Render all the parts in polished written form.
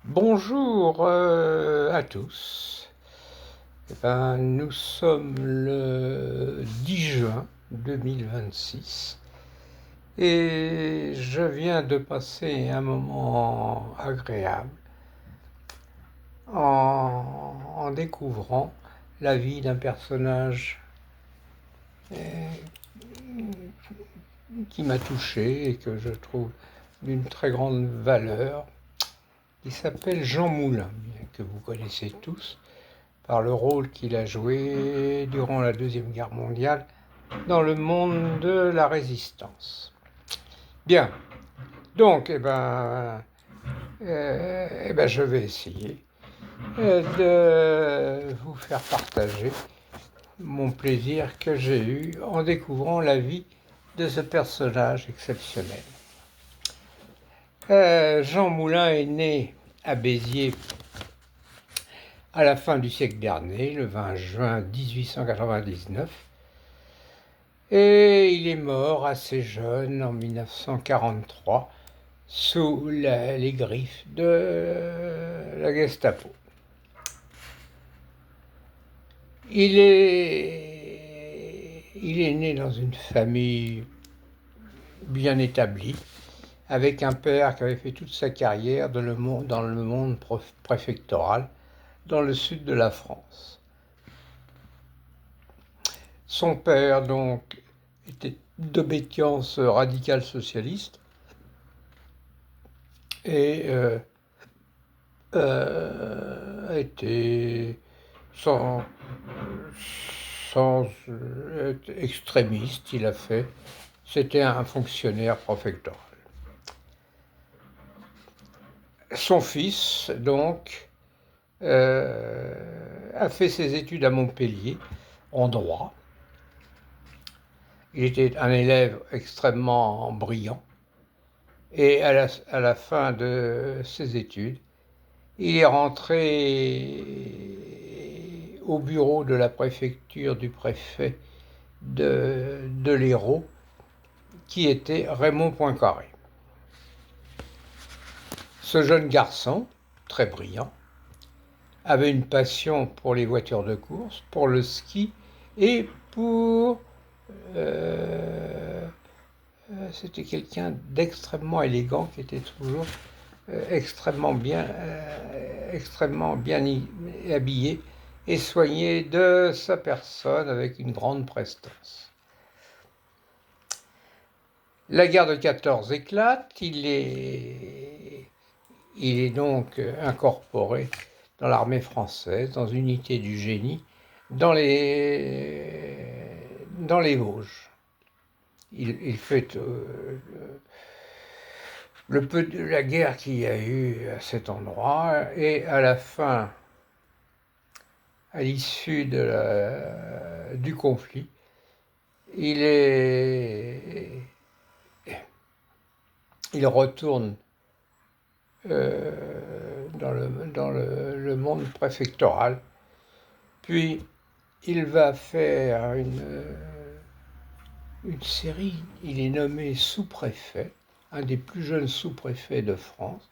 Bonjour à tous. Nous sommes le 10 juin 2026 et je viens de passer un moment agréable en découvrant la vie d'un personnage qui m'a touché et que je trouve d'une très grande valeur. Il s'appelle Jean Moulin, que vous connaissez tous, par le rôle qu'il a joué durant la Deuxième Guerre mondiale dans le monde de la résistance. Bien, donc, je vais essayer de vous faire partager mon plaisir que j'ai eu en découvrant la vie de ce personnage exceptionnel. Jean Moulin est né à Béziers à la fin du siècle dernier, le 20 juin 1899, et il est mort assez jeune en 1943 sous les griffes de la Gestapo. Il est né dans une famille bien établie, avec un père qui avait fait toute sa carrière dans le monde préfectoral, dans le sud de la France. Son père, donc, était d'obédience radicale socialiste et était sans être extrémiste. C'était un fonctionnaire préfectoral. Son fils, donc, a fait ses études à Montpellier en droit. Il était un élève extrêmement brillant et à la fin de ses études, il est rentré au bureau de la préfecture du préfet de l'Hérault, qui était Raymond Poincaré. Ce jeune garçon, très brillant, avait une passion pour les voitures de course, pour le ski et pour... c'était quelqu'un d'extrêmement élégant qui était toujours extrêmement bien habillé et soigné de sa personne avec une grande prestance. La guerre de 14 éclate, il est donc incorporé dans l'armée française, dans une unité du génie, dans les Vosges. Il fait le peu de la guerre qu'il y a eu à cet endroit, et à la fin, à l'issue du conflit, il retourne dans le monde préfectoral, puis il va faire une série, il est nommé sous-préfet, un des plus jeunes sous-préfets de France,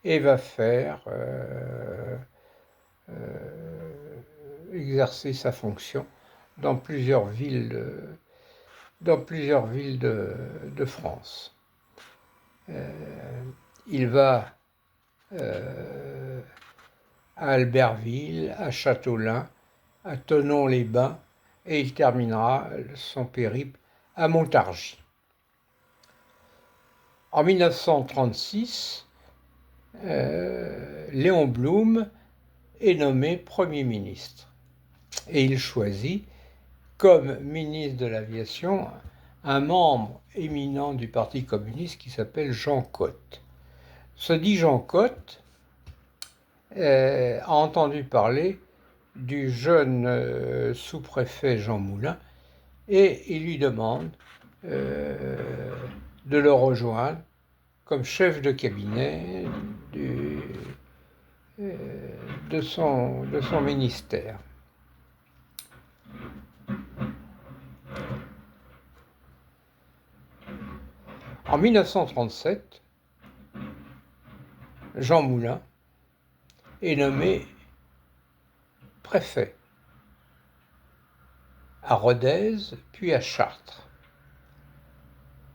et va faire exercer sa fonction dans plusieurs villes de France. Il va à Albertville, à Châteaulin, à Thonon-les-Bains, et il terminera son périple à Montargis. En 1936, Léon Blum est nommé Premier ministre et il choisit comme ministre de l'Aviation un membre éminent du Parti communiste qui s'appelle Jean Cotte. Ce dit Jean Cotte a entendu parler du jeune sous-préfet Jean Moulin et il lui demande de le rejoindre comme chef de cabinet de son ministère. En 1937, Jean Moulin est nommé préfet à Rodez, puis à Chartres.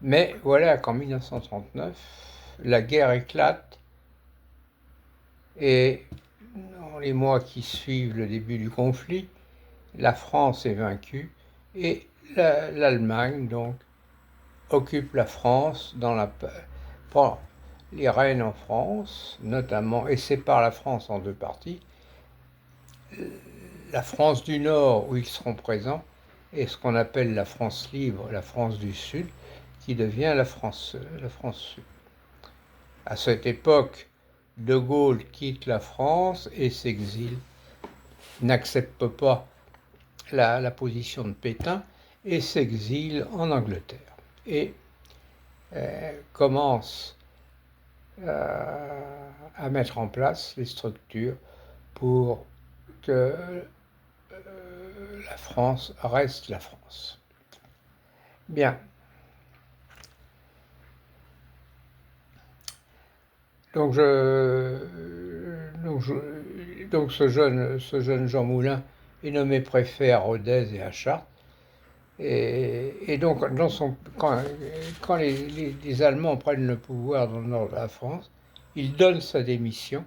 Mais voilà qu'en 1939, la guerre éclate et dans les mois qui suivent le début du conflit, la France est vaincue et l'Allemagne donc occupe la France prend les rênes en France notamment et sépare la France en deux parties. La France du Nord où ils seront présents et ce qu'on appelle la France libre, la France du Sud qui devient la France Sud. À cette époque, De Gaulle quitte la France et s'exile, n'accepte pas la position de Pétain et s'exile en Angleterre. Et commence à mettre en place les structures pour que la France reste la France. Bien. Donc, ce jeune Jean Moulin est nommé préfet à Rodez et à Chartres. Et donc, quand les Allemands prennent le pouvoir dans le nord de la France, il donne sa démission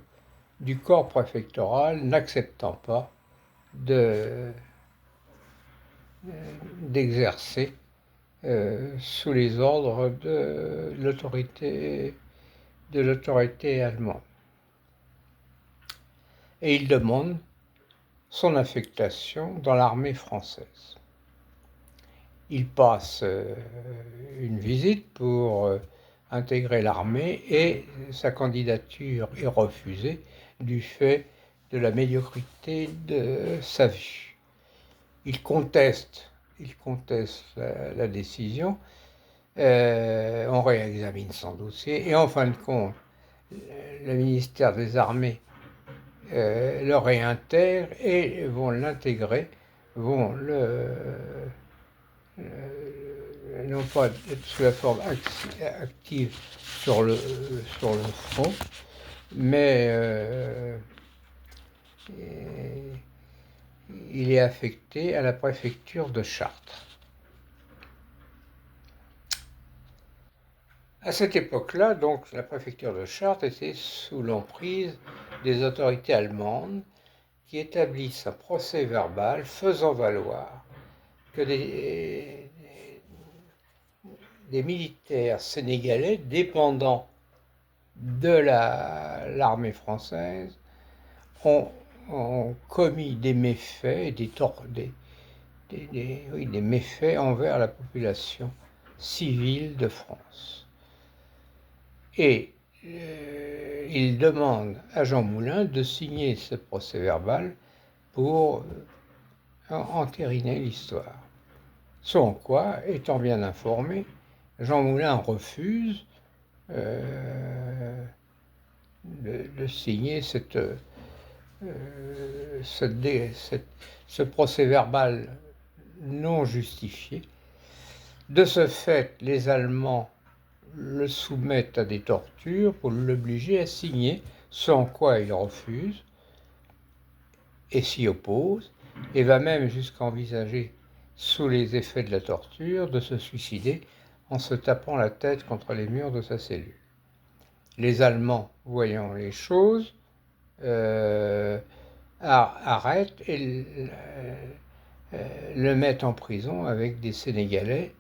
du corps préfectoral, n'acceptant pas d'exercer sous les ordres de l'autorité allemande. Et il demande son affectation dans l'armée française. Il passe une visite pour intégrer l'armée et sa candidature est refusée du fait de la médiocrité de sa vue. Il conteste la décision, on réexamine son dossier et en fin de compte, le ministère des Armées le réintègre et vont l'intégrer, non pas sous la forme active sur le front, mais il est affecté à la préfecture de Chartres. À cette époque-là, donc, la préfecture de Chartres était sous l'emprise des autorités allemandes qui établissent un procès verbal faisant valoir que des militaires sénégalais dépendant de l'armée française ont commis des méfaits, des méfaits envers la population civile de France. Et il demande à Jean Moulin de signer ce procès-verbal pour entériner l'histoire. Sans quoi, étant bien informé, Jean Moulin refuse de signer ce procès-verbal non justifié. De ce fait, les Allemands le soumettent à des tortures pour l'obliger à signer, sans quoi il refuse et s'y oppose, et va même jusqu'à envisager, sous les effets de la torture, de se suicider en se tapant la tête contre les murs de sa cellule. Les Allemands, voyant les choses, arrêtent et le mettent en prison avec des Sénégalais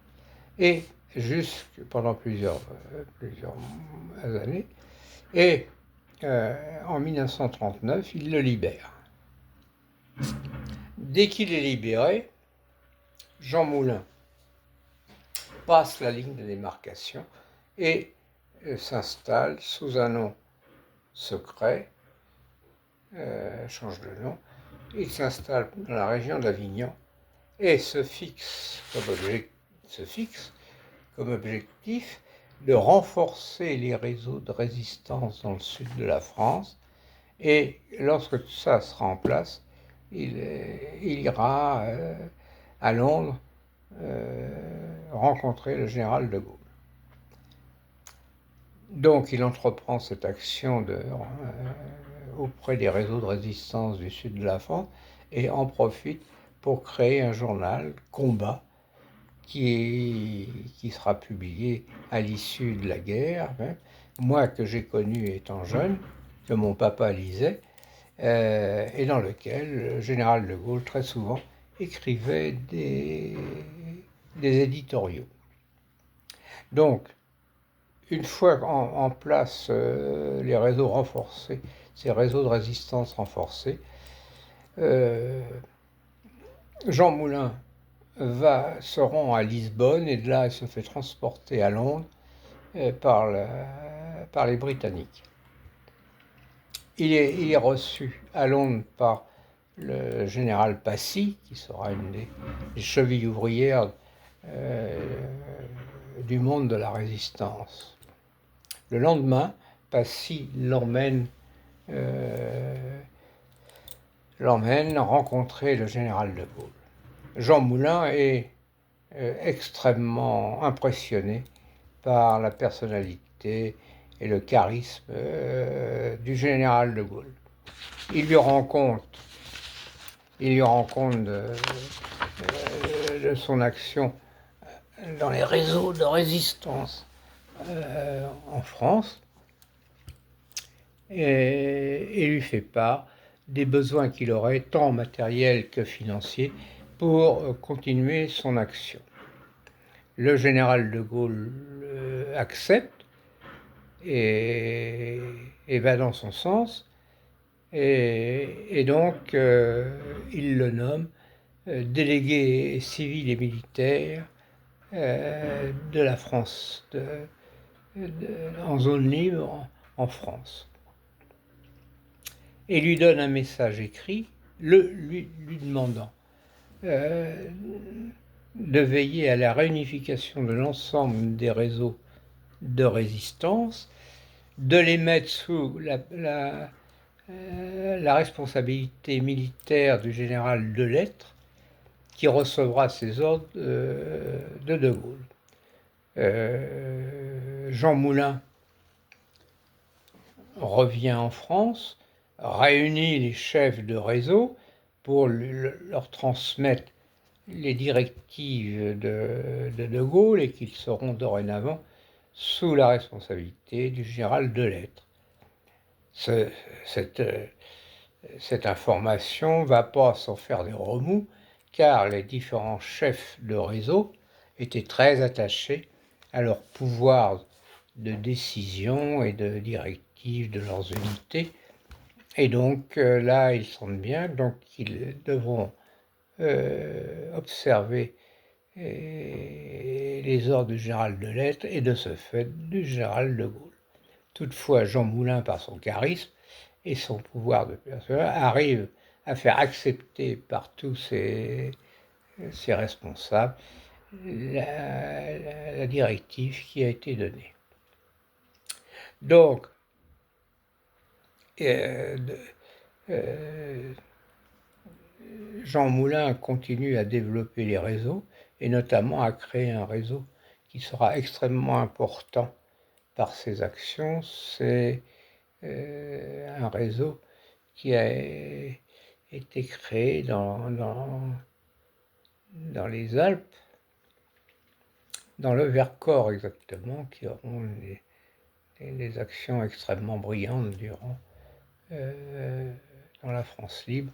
et pendant plusieurs années, et en 1939, il le libère. Dès qu'il est libéré, Jean Moulin passe la ligne de démarcation et s'installe sous un nom secret, change de nom, il s'installe dans la région d'Avignon et se fixe comme objectif de renforcer les réseaux de résistance dans le sud de la France, et lorsque tout ça sera en place, il ira à Londres rencontrer le général de Gaulle. Donc il entreprend cette action auprès des réseaux de résistance du sud de la France et en profite pour créer un journal, Combat, qui sera publié à l'issue de la guerre, hein. Moi que j'ai connu étant jeune, que mon papa lisait, et dans lequel le général de Gaulle très souvent écrivait des éditoriaux. Donc, une fois en place les réseaux renforcés, ces réseaux de résistance renforcés, Jean Moulin se rend à Lisbonne et de là il se fait transporter à Londres par les Britanniques. Il est reçu à Londres par le général Passy, qui sera une des chevilles ouvrières du monde de la résistance. Le lendemain, Passy l'emmène rencontrer le général de Gaulle. Jean Moulin est extrêmement impressionné par la personnalité et le charisme du général de Gaulle. Il lui rend compte de son action dans les réseaux de résistance en France et lui fait part des besoins qu'il aurait, tant matériels que financiers, pour continuer son action. Le général de Gaulle accepte et va dans son sens, et donc il le nomme délégué civil et militaire de la France, en zone libre en France. Et lui donne un message écrit, lui demandant de veiller à la réunification de l'ensemble des réseaux de résistance, de les mettre sous la responsabilité militaire du général Delettre, qui recevra ses ordres de Gaulle. Jean Moulin revient en France, réunit les chefs de réseau pour leur transmettre les directives de Gaulle et qu'ils seront dorénavant sous la responsabilité du général Delettre. Cette information ne va pas sans faire des remous, car les différents chefs de réseau étaient très attachés à leur pouvoir de décision et de directive de leurs unités. Et donc là, ils sentent bien, donc ils devront observer les ordres du général Delettre et de ce fait du général de Gaulle. Toutefois, Jean Moulin, par son charisme et son pouvoir de personne, arrive à faire accepter par tous ses responsables la directive qui a été donnée. Donc, Jean Moulin continue à développer les réseaux et notamment à créer un réseau qui sera extrêmement important par ses actions. C'est un réseau qui a été créé dans les Alpes, dans le Vercors exactement, qui auront des actions extrêmement brillantes durant dans la France libre,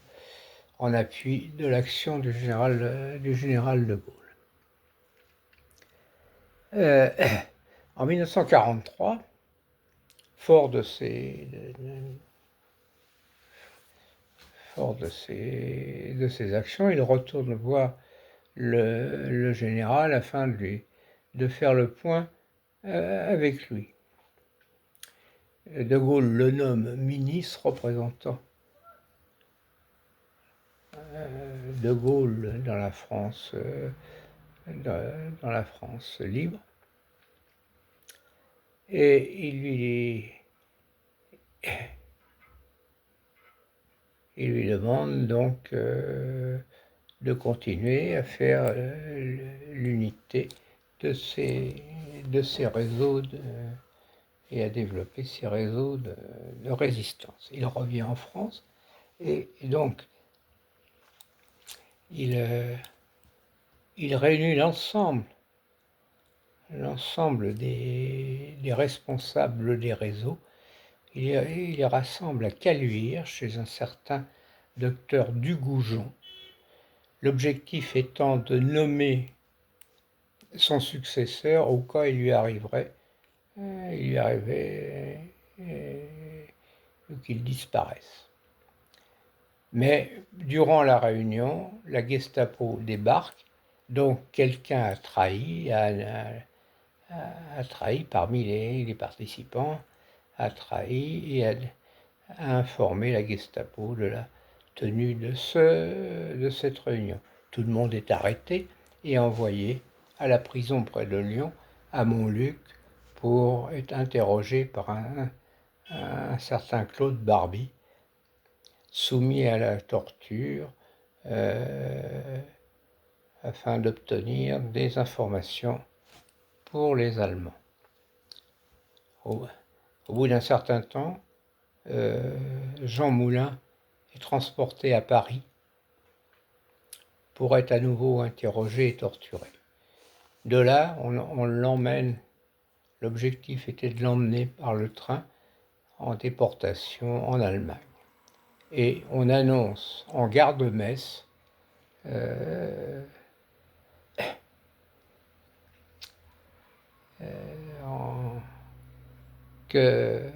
en appui de l'action du général de Gaulle. En 1943, fort de ces actions, il retourne voir le général afin de faire le point avec lui. De Gaulle le nomme ministre représentant de Gaulle dans la France libre, et il lui demande donc de continuer à faire l'unité de ces réseaux et à développer ses réseaux de résistance. Il revient en France et donc il réunit l'ensemble des responsables des réseaux. Il les rassemble à Caluire chez un certain docteur Dugoujon. L'objectif étant de nommer son successeur au cas il lui arrivait qu'il disparaisse. Mais durant la réunion, la Gestapo débarque, donc quelqu'un a trahi parmi les participants, a trahi et a informé la Gestapo de la tenue de cette réunion. Tout le monde est arrêté et envoyé à la prison près de Lyon, à Montluc, pour être interrogé par un certain Claude Barbie, soumis à la torture afin d'obtenir des informations pour les Allemands. Au bout d'un certain temps, Jean Moulin est transporté à Paris pour être à nouveau interrogé et torturé. De là, on l'emmène, l'objectif était de l'emmener par le train en déportation en Allemagne. Et on annonce en gare de Metz que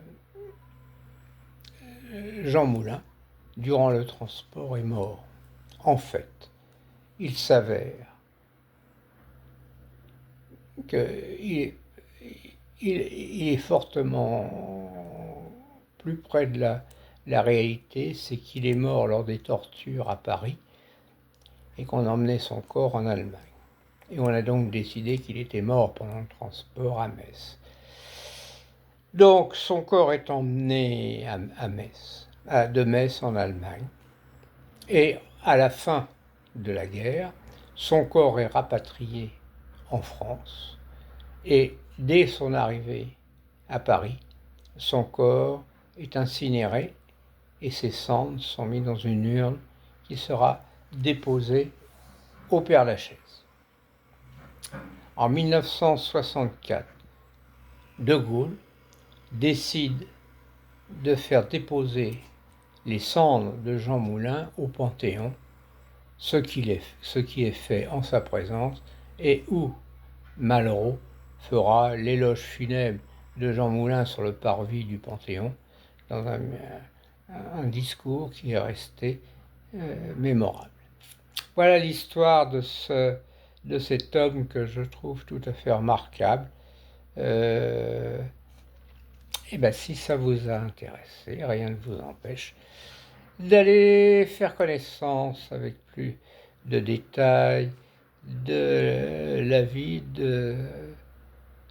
Jean Moulin, durant le transport, est mort. En fait, il s'avère qu'il est fortement plus près de la réalité, c'est qu'il est mort lors des tortures à Paris et qu'on emmenait son corps en Allemagne. Et on a donc décidé qu'il était mort pendant le transport à Metz. Donc son corps est emmené à Metz, de Metz en Allemagne. Et à la fin de la guerre, son corps est rapatrié en France. Et dès son arrivée à Paris, son corps est incinéré et ses cendres sont mises dans une urne qui sera déposée au Père-Lachaise. En 1964, De Gaulle décide de faire déposer les cendres de Jean Moulin au Panthéon, ce qui est fait en sa présence, et où Malraux fera l'éloge funèbre de Jean Moulin sur le parvis du Panthéon, dans un discours qui est resté mémorable. Voilà l'histoire de cet homme que je trouve tout à fait remarquable. Et bien, si ça vous a intéressé, rien ne vous empêche d'aller faire connaissance avec plus de détails de la vie de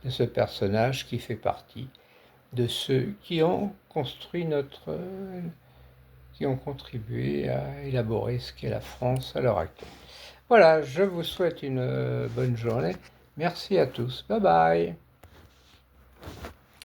ce personnage qui fait partie de ceux qui ont construit qui ont contribué à élaborer ce qu'est la France à l'heure actuelle. Voilà, je vous souhaite une bonne journée. Merci à tous. Bye bye.